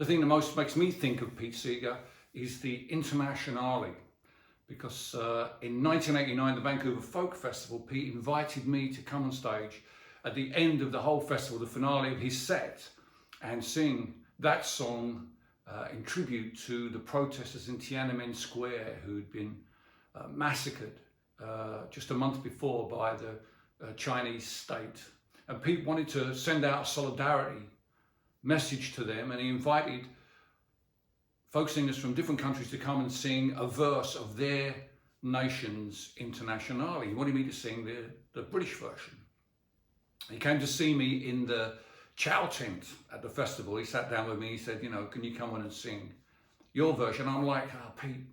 The thing that most makes me think of Pete Seeger is the Internationale, because in 1989, the Vancouver Folk Festival, Pete invited me to come on stage at the end of the whole festival, the finale of his set, and sing that song in tribute to the protesters in Tiananmen Square who'd been massacred just a month before by the Chinese state. And Pete wanted to send out a solidarity message to them, and he invited folk singers from different countries to come and sing a verse of their nation's Internationale. He wanted me to sing the British version. He came to see me in the chow tent at the festival. He sat down with me, he said, you know, can you come on and sing your version? I'm like, oh, Pete,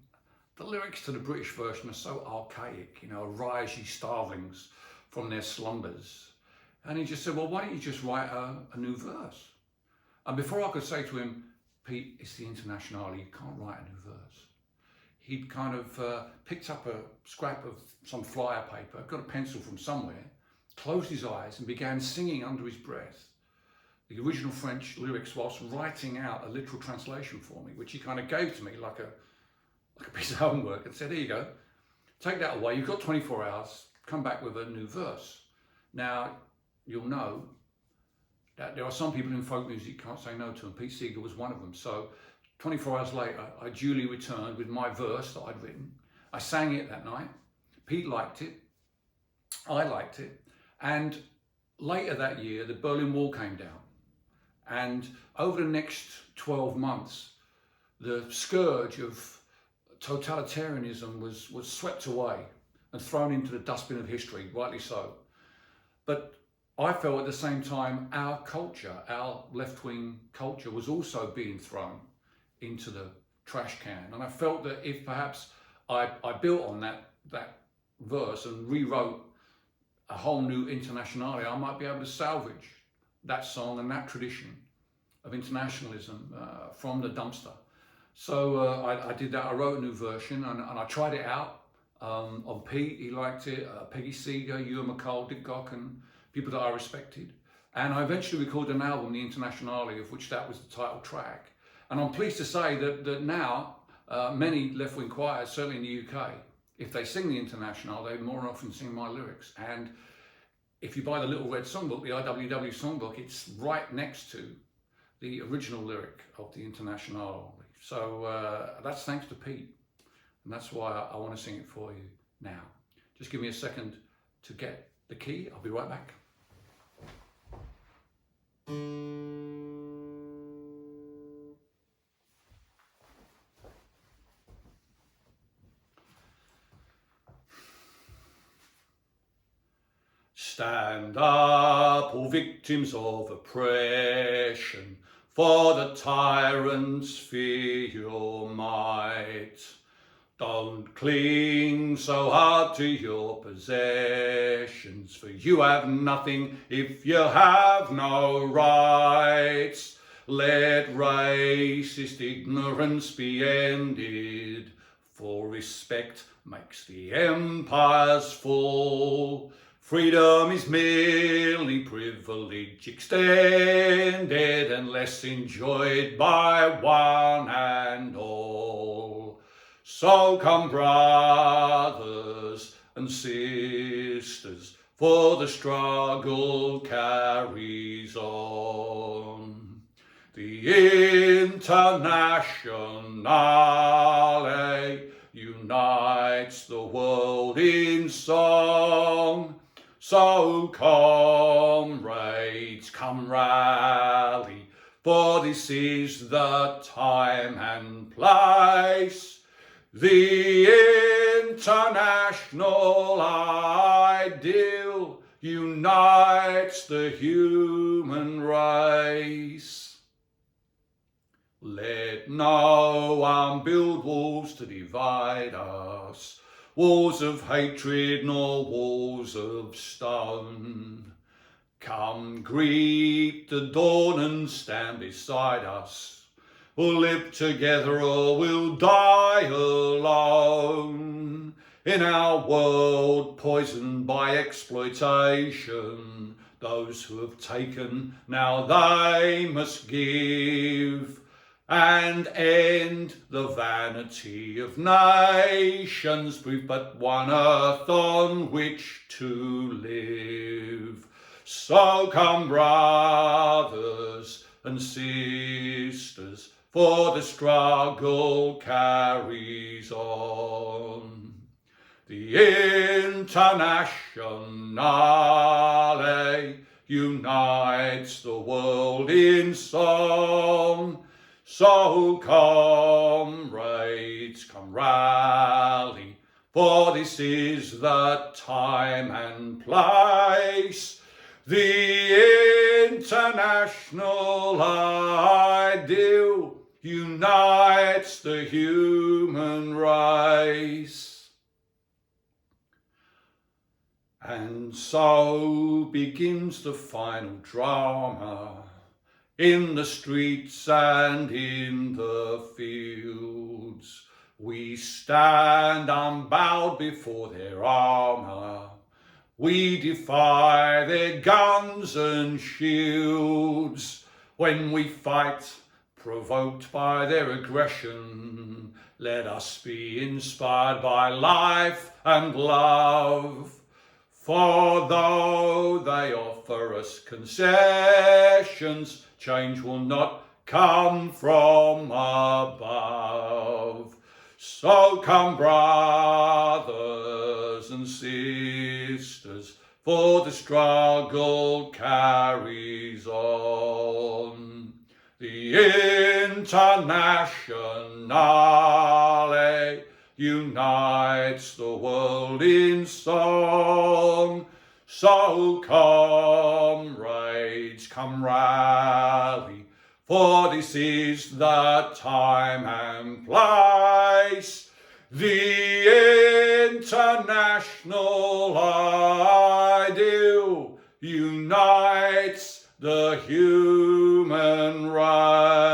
the lyrics to the British version are so archaic, you know, arise ye starvelings from their slumbers. And he just said, well, why don't you just write a new verse? And before I could say to him, Pete, it's the Internationale, you can't write a new verse, he'd kind of picked up a scrap of some flyer paper, got a pencil from somewhere, closed his eyes and began singing under his breath the original French lyrics whilst writing out a literal translation for me, which he kind of gave to me like a piece of homework and said, here you go, take that away, you've got 24 hours, come back with a new verse. Now, you'll know that there are some people in folk music you can't say no to, and Pete Seeger was one of them. So 24 hours later, I duly returned with my verse that I'd written. I sang it that night. Pete liked it. I liked it. And later that year, the Berlin Wall came down. And over the next 12 months, the scourge of totalitarianism was swept away and thrown into the dustbin of history, rightly so. But I felt at the same time our culture, our left-wing culture, was also being thrown into the trash can. And I felt that if perhaps I built on that verse and rewrote a whole new Internationale, I might be able to salvage that song and that tradition of internationalism from the dumpster. So I did that. I wrote a new version and I tried it out on Pete. He liked it. Peggy Seeger, Ewan McCall, Dick Gock, and people that I respected. And I eventually recorded an album, The Internationale, of which that was the title track. And I'm pleased to say that now many left-wing choirs, certainly in the UK, if they sing the Internationale, they more often sing my lyrics. And if you buy the Little Red Songbook, the IWW Songbook, it's right next to the original lyric of the Internationale. So that's thanks to Pete. And that's why I want to sing it for you now. Just give me a second to get the key. I'll be right back. Stand up, all victims of oppression, for the tyrants fear your might. Don't cling so hard to your possessions, for you have nothing if you have no rights. Let racist ignorance be ended, for respect makes the empires fall. Freedom is merely privilege extended, unless enjoyed by one and all. So come, brothers and sisters, for the struggle carries on. The Internationale unites the world in song. So comrades, come rally, for this is the time and place. The international ideal unites the human race. Let no one build walls to divide us, walls of hatred nor walls of stone. Come greet the dawn and stand beside us. We'll live together or we'll die alone. In our world poisoned by exploitation, those who have taken, now they must give. and end the vanity of nations. We've but one earth on which to live. So come, brothers and sisters, for the struggle carries on. The Internationale unites the world in song. So comrades, come rally, for this is the time and place. The international ideal unites the human race. And so begins the final drama, in the streets and in the fields. We stand unbowed before their armour. We defy their guns and shields. When we fight, provoked by their aggression, let us be inspired by life and love. For though they offer us concessions, change will not come from above. So come, brothers and sisters, for the struggle carries on. The Internationale unites the world in song. So comrades, come rally, for this is the time and place. The international ideal unites the human race.